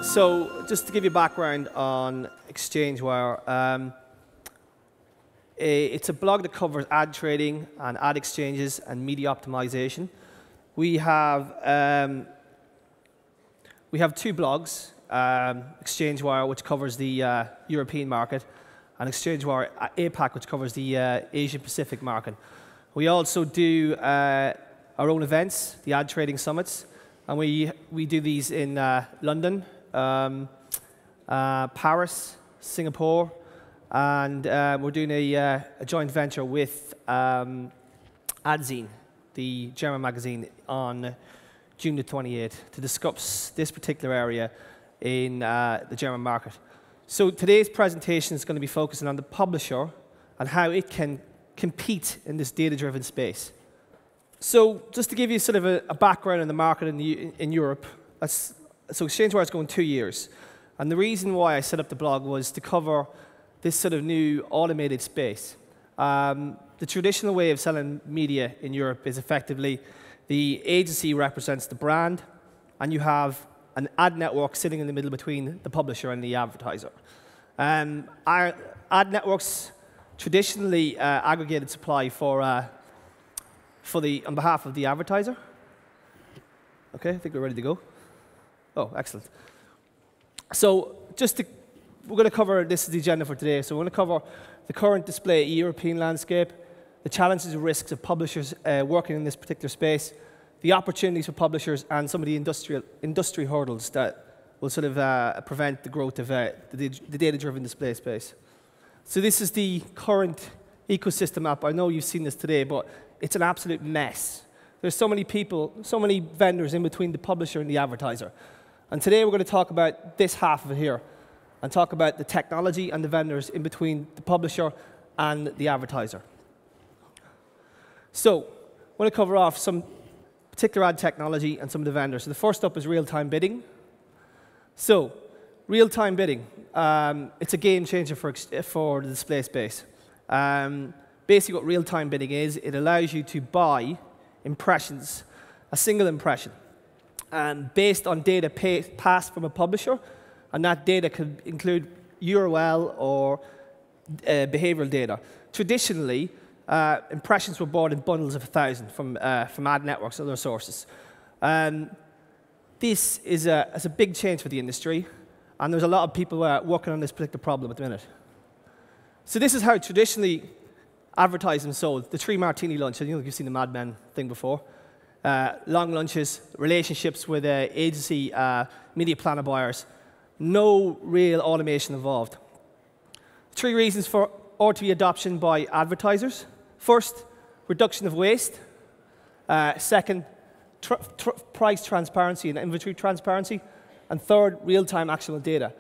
So just to give you background on ExchangeWire, it's a blog that covers ad trading and ad exchanges and media optimization. We have two blogs, ExchangeWire, which covers the European market, and ExchangeWire APAC, which covers the Asia Pacific market. We also do our own events, the ad trading summits, and we do these in London, Paris, Singapore, and we're doing a joint venture with Adzine, the German magazine, on June the 28th to discuss this particular area in the German market. So today's presentation is going to be focusing on the publisher and how it can compete in this data-driven space. So just to give you sort of a background on the market in Europe, so ExchangeWire is going 2 years. And the reason why I set up the blog was to cover this sort of new automated space. The traditional way of selling media in Europe is effectively the agency represents the brand, and you have an ad network sitting in the middle between the publisher and the advertiser. Our ad networks traditionally aggregated supply on behalf of the advertiser. Okay, I think we're ready to go. Oh, excellent. So we're going to cover, this is the agenda for today. So we're going to cover the current display European landscape, the challenges and risks of publishers working in this particular space, the opportunities for publishers, and some of the industry hurdles that will sort of prevent the growth of the data-driven display space. So this is the current ecosystem app. I know you've seen this today, but it's an absolute mess. There's so many people, so many vendors in between the publisher and the advertiser. And today we're going to talk about this half of it here and talk about the technology and the vendors in between the publisher and the advertiser. So I'm going to cover off some particular ad technology and some of the vendors. So the first up is real-time bidding. So real-time bidding, it's a game changer for the display space. Basically what real-time bidding is, it allows you to buy impressions, a single impression, based on data passed from a publisher, and that data could include URL or behavioral data. Traditionally, impressions were bought in bundles of 1,000 from ad networks and other sources. This is a big change for the industry, and there's a lot of people working on this particular problem at the minute. So this is how traditionally advertising sold. The 3 martini lunch, you've seen the Mad Men thing before. Long lunches, relationships with agency media planner buyers. No real automation involved. 3 reasons for RTB adoption by advertisers. First, reduction of waste. Second, price transparency and inventory transparency. And third, real-time actionable data.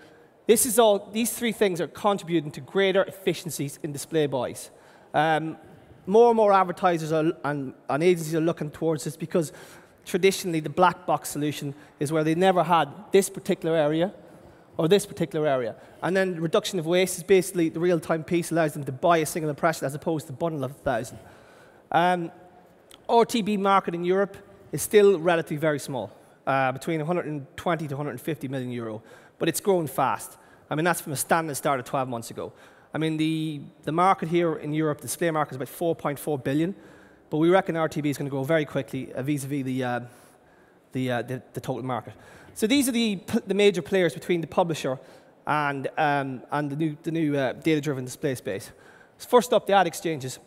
These 3 things are contributing to greater efficiencies in display buys. More and more advertisers and agencies are looking towards this because traditionally the black box solution is where they never had this particular area or this particular area. And then reduction of waste is basically the real-time piece allows them to buy a single impression as opposed to a bundle of 1,000. RTB market in Europe is still relatively very small, between 120 to 150 million euro, but it's growing fast. I mean, that's from a standing start of 12 months ago. I mean, the market here in Europe, the display market, is about 4.4 billion, but we reckon RTB is going to grow very quickly vis-a-vis the total market. So these are the major players between the publisher and the new data-driven display space. First up, the ad exchanges.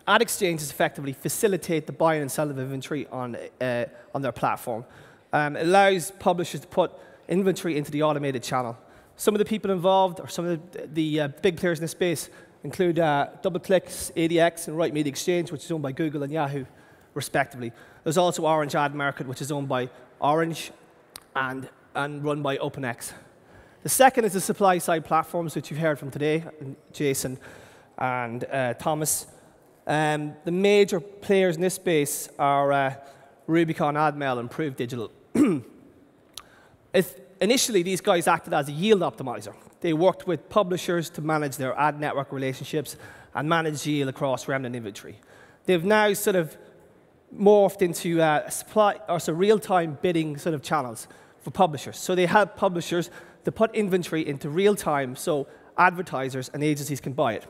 Ad exchanges effectively facilitate the buying and selling of inventory on their platform. It allows publishers to put inventory into the automated channel. Some of the people involved, or some of the big players in this space, include DoubleClick's ADX and Right Media Exchange, which is owned by Google and Yahoo, respectively. There's also Orange Ad Market, which is owned by Orange and run by OpenX. The second is the supply-side platforms, which you've heard from today, Jason and Thomas. The major players in this space are Rubicon, AdMail, and Prove Digital. Initially, these guys acted as a yield optimizer. They worked with publishers to manage their ad network relationships and manage yield across remnant inventory. They've now sort of morphed into real-time bidding sort of channels, for publishers. So they help publishers to put inventory into real time so advertisers and agencies can buy it.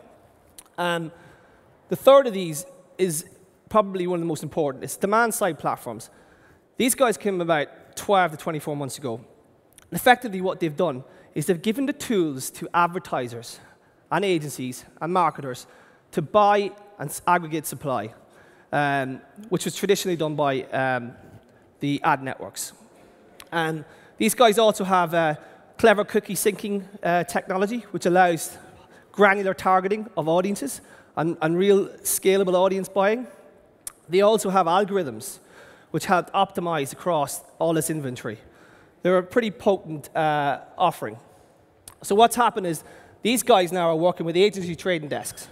The third of these is probably one of the most important. It's demand-side platforms. These guys came about 12 to 24 months ago. And effectively, what they've done is they've given the tools to advertisers and agencies and marketers to buy and aggregate supply, which was traditionally done by the ad networks. And these guys also have clever cookie syncing technology, which allows granular targeting of audiences and real scalable audience buying. They also have algorithms which help optimize across all this inventory. They're a pretty potent offering. So what's happened is these guys now are working with agency trading desks.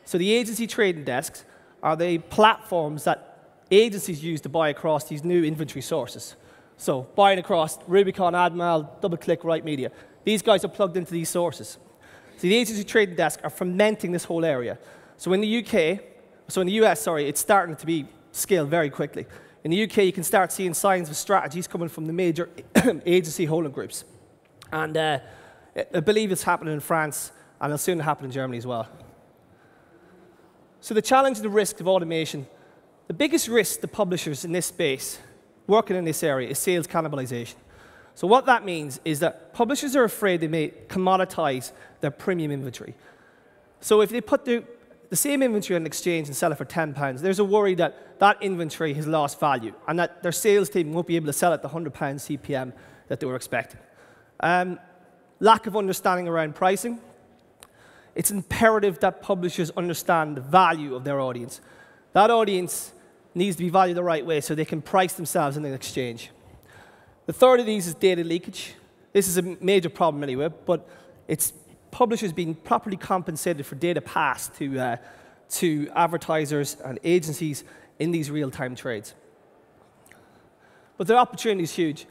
So the agency trading desks are the platforms that agencies use to buy across these new inventory sources. So buying across Rubicon, AdMail, DoubleClick, Right Media. These guys are plugged into these sources. So the agency trading desk are fermenting this whole area. So in the US, sorry, it's starting to be scaled very quickly. In the UK, you can start seeing signs of strategies coming from the major agency holding groups. And I believe it's happening in France, and it'll soon happen in Germany as well. So the challenge and the risk of automation, the biggest risk to publishers in this space, working in this area, is sales cannibalization. So what that means is that publishers are afraid they may commoditize their premium inventory. So if they put the same inventory on an exchange and sell it for £10, there's a worry that that inventory has lost value and that their sales team won't be able to sell it the £100 CPM that they were expecting. Lack of understanding around pricing. It's imperative that publishers understand the value of their audience. That audience needs to be valued the right way so they can price themselves in an exchange. The third of these is data leakage. This is a major problem anyway, but it's publishers being properly compensated for data passed to advertisers and agencies in these real-time trades. But the opportunity is huge.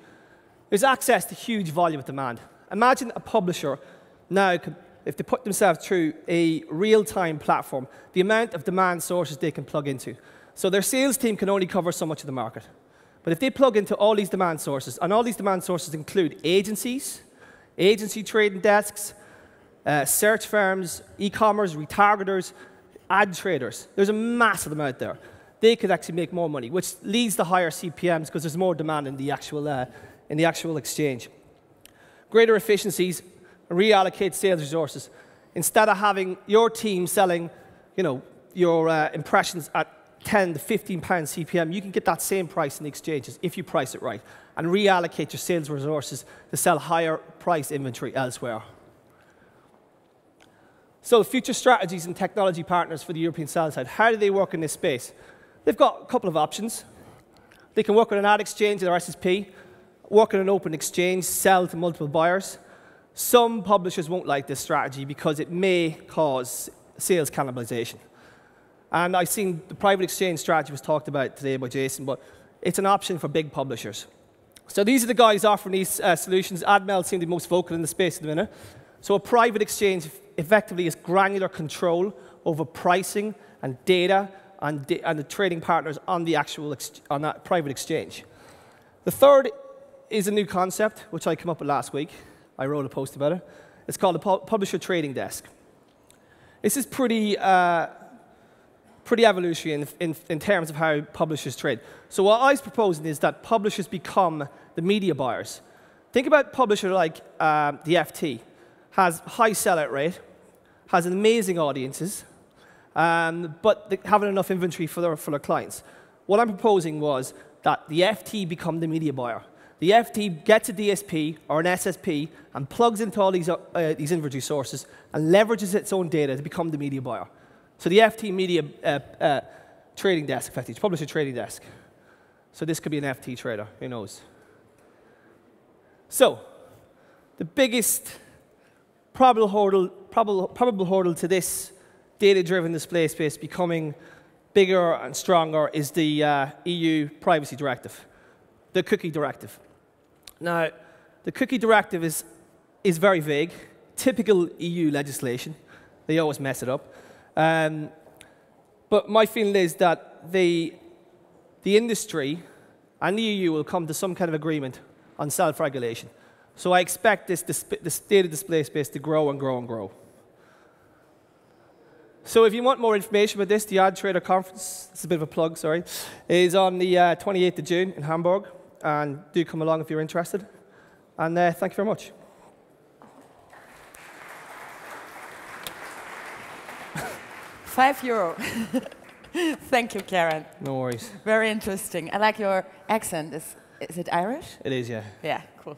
There's access to huge volume of demand. Imagine a publisher now, if they put themselves through a real-time platform, the amount of demand sources they can plug into. So their sales team can only cover so much of the market. But if they plug into all these demand sources, and all these demand sources include agencies, agency trading desks, search firms, e-commerce, retargeters, ad traders. There's a massive amount there. They could actually make more money, which leads to higher CPMs because there's more demand in the actual exchange. Greater efficiencies, reallocate sales resources. Instead of having your team selling, your impressions at 10 to 15 pounds CPM, you can get that same price in the exchanges if you price it right and reallocate your sales resources to sell higher price inventory elsewhere. So future strategies and technology partners for the European sell side, how do they work in this space? They've got a couple of options. They can work with an ad exchange or SSP, work in an open exchange, sell to multiple buyers. Some publishers won't like this strategy because it may cause sales cannibalization. And I've seen the private exchange strategy was talked about today by Jason, but it's an option for big publishers. So these are the guys offering these solutions. AdMail seem to be most vocal in the space at the minute. So a private exchange effectively is granular control over pricing and data and the trading partners on the on that private exchange. The third is a new concept, which I came up with last week. I wrote a post about it. It's called a publisher trading desk. This is pretty evolutionary in terms of how publishers trade. So what I was proposing is that publishers become the media buyers. Think about a publisher like the FT, has high sellout rate, has amazing audiences, but they haven't enough inventory for their clients. What I'm proposing was that the FT become the media buyer. The FT gets a DSP or an SSP and plugs into all these inventory sources and leverages its own data to become the media buyer. So the FT media trading desk, effectively, publisher trading desk. So this could be an FT trader, who knows? So the biggest probable hurdle to this data-driven display space becoming bigger and stronger is the EU privacy directive, the cookie directive. Now, the cookie directive is very vague, typical EU legislation. They always mess it up. But my feeling is that the industry and the EU will come to some kind of agreement on self-regulation. So I expect this data display space to grow and grow and grow. So if you want more information about this, the Ad Trader Conference, it's a bit of a plug, sorry, is on the 28th of June in Hamburg. And do come along if you're interested. And thank you very much. €5. Thank you, Ciaran. No worries. Very interesting. I like your accent. Is it Irish? It is, yeah. Yeah, cool.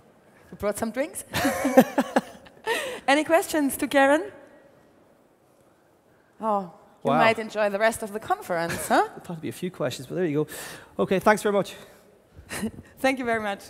You brought some drinks? Any questions to Ciaran? Oh, you wow. might enjoy the rest of the conference, huh? I thought there'd be a few questions, but there you go. OK, thanks very much. Thank you very much.